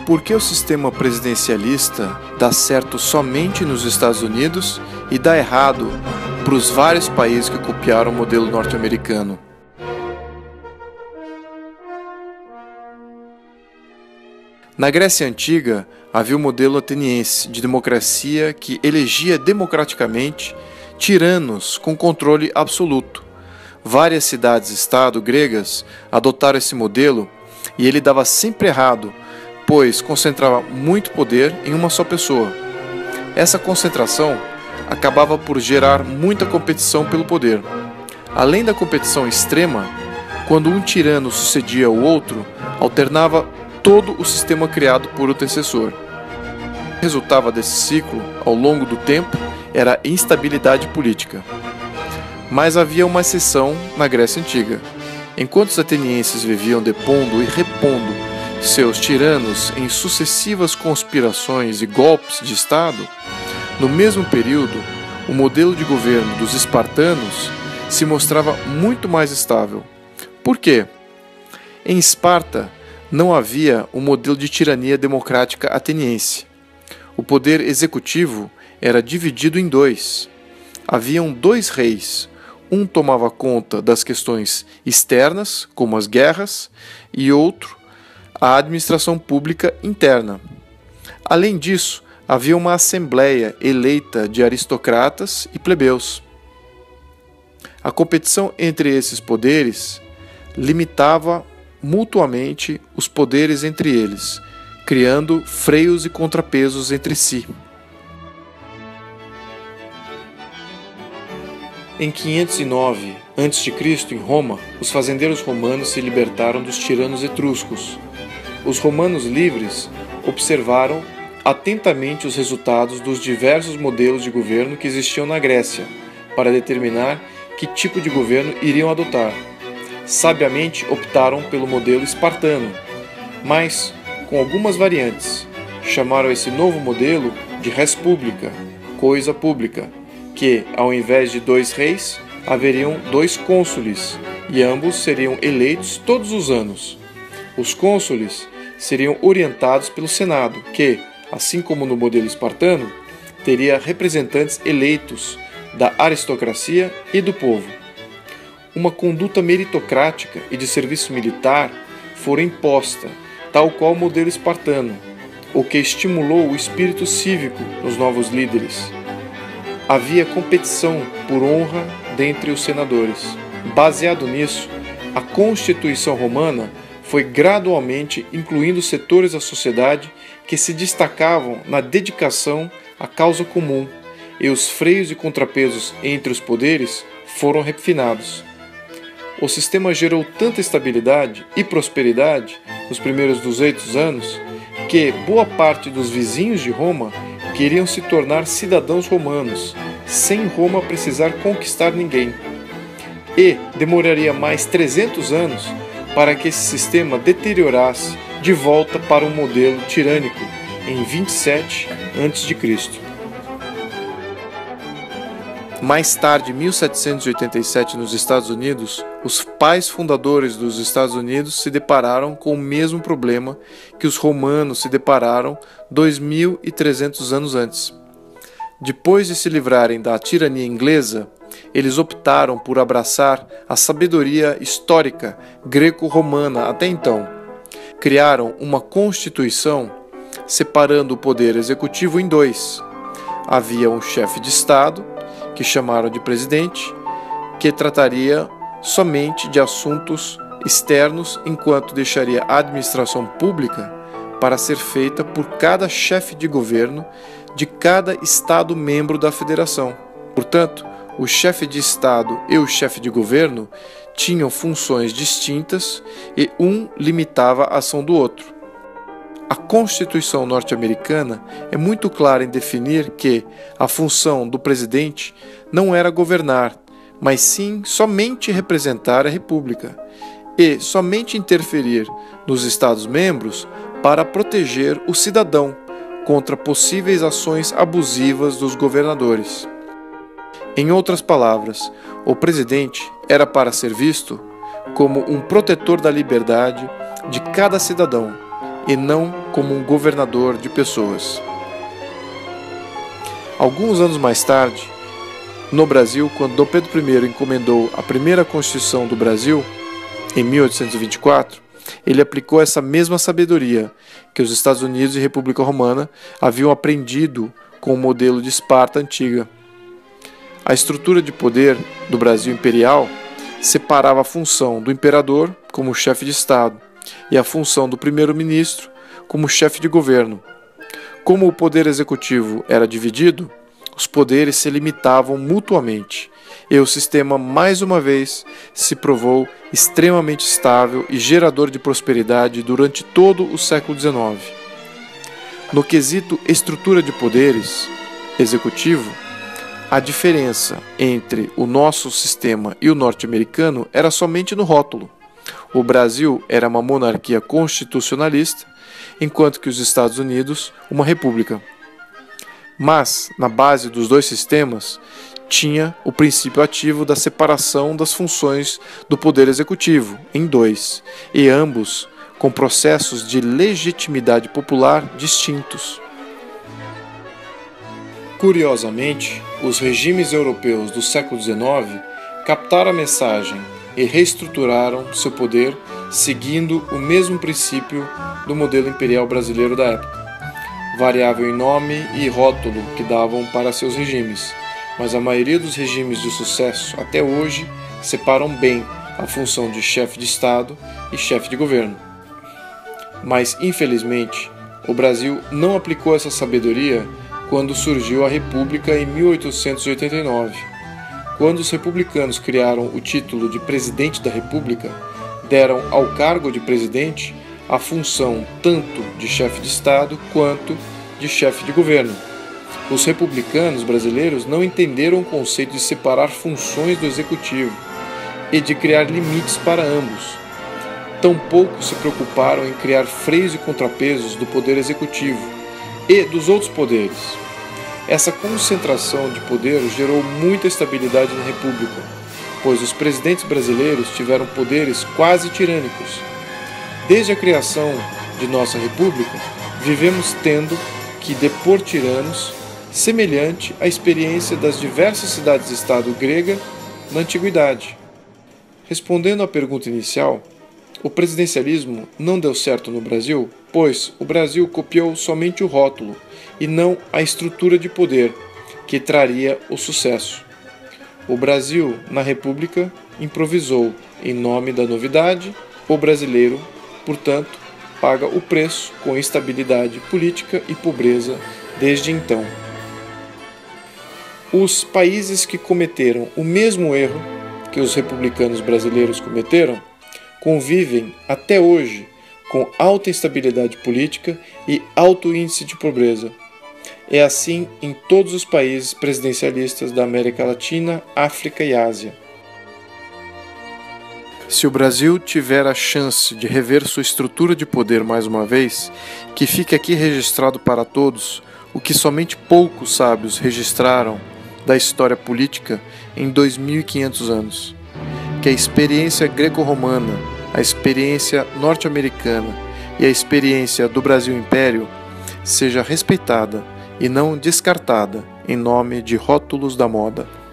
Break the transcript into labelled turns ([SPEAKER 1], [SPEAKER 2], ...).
[SPEAKER 1] Por que o sistema presidencialista dá certo somente nos Estados Unidos e dá errado para os vários países que copiaram o modelo norte-americano? Na Grécia Antiga, havia o modelo ateniense de democracia que elegia democraticamente tiranos com controle absoluto. Várias cidades-estado gregas adotaram esse modelo e ele dava sempre errado, pois concentrava muito poder em uma só pessoa. Essa concentração acabava por gerar muita competição pelo poder. Além da competição extrema, quando um tirano sucedia o outro, alternava todo o sistema criado por o antecessor. O que resultava desse ciclo, ao longo do tempo, era a instabilidade política. Mas havia uma exceção na Grécia Antiga. Enquanto os atenienses viviam depondo e repondo seus tiranos em sucessivas conspirações e golpes de Estado, no mesmo período, o modelo de governo dos espartanos se mostrava muito mais estável. Por quê? Em Esparta não havia um modelo de tirania democrática ateniense. O poder executivo era dividido em dois. Haviam dois reis. Um tomava conta das questões externas, como as guerras, e outro, a administração pública interna. Além disso, havia uma assembleia eleita de aristocratas e plebeus. A competição entre esses poderes limitava mutuamente os poderes entre eles, criando freios e contrapesos entre si. Em 509 a.C., em Roma, os fazendeiros romanos se libertaram dos tiranos etruscos. Os romanos livres observaram atentamente os resultados dos diversos modelos de governo que existiam na Grécia, para determinar que tipo de governo iriam adotar. Sabiamente optaram pelo modelo espartano, mas com algumas variantes. Chamaram esse novo modelo de res publica, coisa pública, que, ao invés de dois reis, haveriam dois cônsules, e ambos seriam eleitos todos os anos. Os cônsules seriam orientados pelo Senado, que, assim como no modelo espartano, teria representantes eleitos da aristocracia e do povo. Uma conduta meritocrática e de serviço militar fora imposta, tal qual o modelo espartano, o que estimulou o espírito cívico nos novos líderes. Havia competição por honra dentre os senadores. Baseado nisso, a Constituição Romana foi gradualmente incluindo setores da sociedade que se destacavam na dedicação à causa comum, e os freios e contrapesos entre os poderes foram refinados. O sistema gerou tanta estabilidade e prosperidade nos primeiros 200 anos que boa parte dos vizinhos de Roma queriam se tornar cidadãos romanos, sem Roma precisar conquistar ninguém. E demoraria mais 300 anos para que esse sistema deteriorasse de volta para um modelo tirânico em 27 a.C. Mais tarde, em 1787, nos Estados Unidos, os pais fundadores dos Estados Unidos se depararam com o mesmo problema que os romanos se depararam 2.300 anos antes. Depois de se livrarem da tirania inglesa, eles optaram por abraçar a sabedoria histórica greco-romana até então. Criaram uma constituição separando o poder executivo em dois. Havia um chefe de Estado, que chamaram de presidente, que trataria somente de assuntos externos, enquanto deixaria a administração pública para ser feita por cada chefe de governo de cada Estado membro da Federação. Portanto, o chefe de Estado e o chefe de governo tinham funções distintas e um limitava a ação do outro. A Constituição norte-americana é muito clara em definir que a função do presidente não era governar, mas sim somente representar a República e somente interferir nos Estados-membros para proteger o cidadão contra possíveis ações abusivas dos governadores. Em outras palavras, o presidente era para ser visto como um protetor da liberdade de cada cidadão e não como um governador de pessoas. Alguns anos mais tarde, no Brasil, quando Dom Pedro I encomendou a primeira Constituição do Brasil, em 1824, ele aplicou essa mesma sabedoria que os Estados Unidos e República Romana haviam aprendido com o modelo de Esparta antiga. A estrutura de poder do Brasil imperial separava a função do imperador como chefe de Estado e a função do primeiro-ministro como chefe de governo. Como o poder executivo era dividido, os poderes se limitavam mutuamente, e o sistema, mais uma vez, se provou extremamente estável e gerador de prosperidade durante todo o século XIX. No quesito estrutura de poderes executivo, a diferença entre o nosso sistema e o norte-americano era somente no rótulo. O Brasil era uma monarquia constitucionalista, enquanto que os Estados Unidos, uma república. Mas, na base dos dois sistemas, tinha o princípio ativo da separação das funções do poder executivo em dois, e ambos com processos de legitimidade popular distintos. Curiosamente, os regimes europeus do século XIX captaram a mensagem e reestruturaram seu poder seguindo o mesmo princípio do modelo imperial brasileiro da época, variável em nome e rótulo que davam para seus regimes, mas a maioria dos regimes de sucesso até hoje separam bem a função de chefe de Estado e chefe de governo. Mas, infelizmente, o Brasil não aplicou essa sabedoria quando surgiu a República em 1889. Quando os republicanos criaram o título de Presidente da República, deram ao cargo de presidente a função tanto de chefe de Estado quanto de chefe de governo. Os republicanos brasileiros não entenderam o conceito de separar funções do executivo e de criar limites para ambos. Tampouco se preocuparam em criar freios e contrapesos do poder executivo e dos outros poderes. Essa concentração de poder gerou muita instabilidade na República, pois os presidentes brasileiros tiveram poderes quase tirânicos. Desde a criação de nossa República, vivemos tendo que depor tiranos, semelhante à experiência das diversas cidades-estado grega na Antiguidade. Respondendo à pergunta inicial, o presidencialismo não deu certo no Brasil, pois o Brasil copiou somente o rótulo e não a estrutura de poder que traria o sucesso. O Brasil, na República, improvisou em nome da novidade. O brasileiro, portanto, paga o preço com instabilidade política e pobreza desde então. Os países que cometeram o mesmo erro que os republicanos brasileiros cometeram convivem até hoje com alta instabilidade política e alto índice de pobreza. É assim em todos os países presidencialistas da América Latina, África e Ásia. Se o Brasil tiver a chance de rever sua estrutura de poder mais uma vez, que fique aqui registrado para todos o que somente poucos sábios registraram da história política em 2500 anos. Que a experiência greco-romana, a experiência norte-americana e a experiência do Brasil Império seja respeitada e não descartada em nome de rótulos da moda.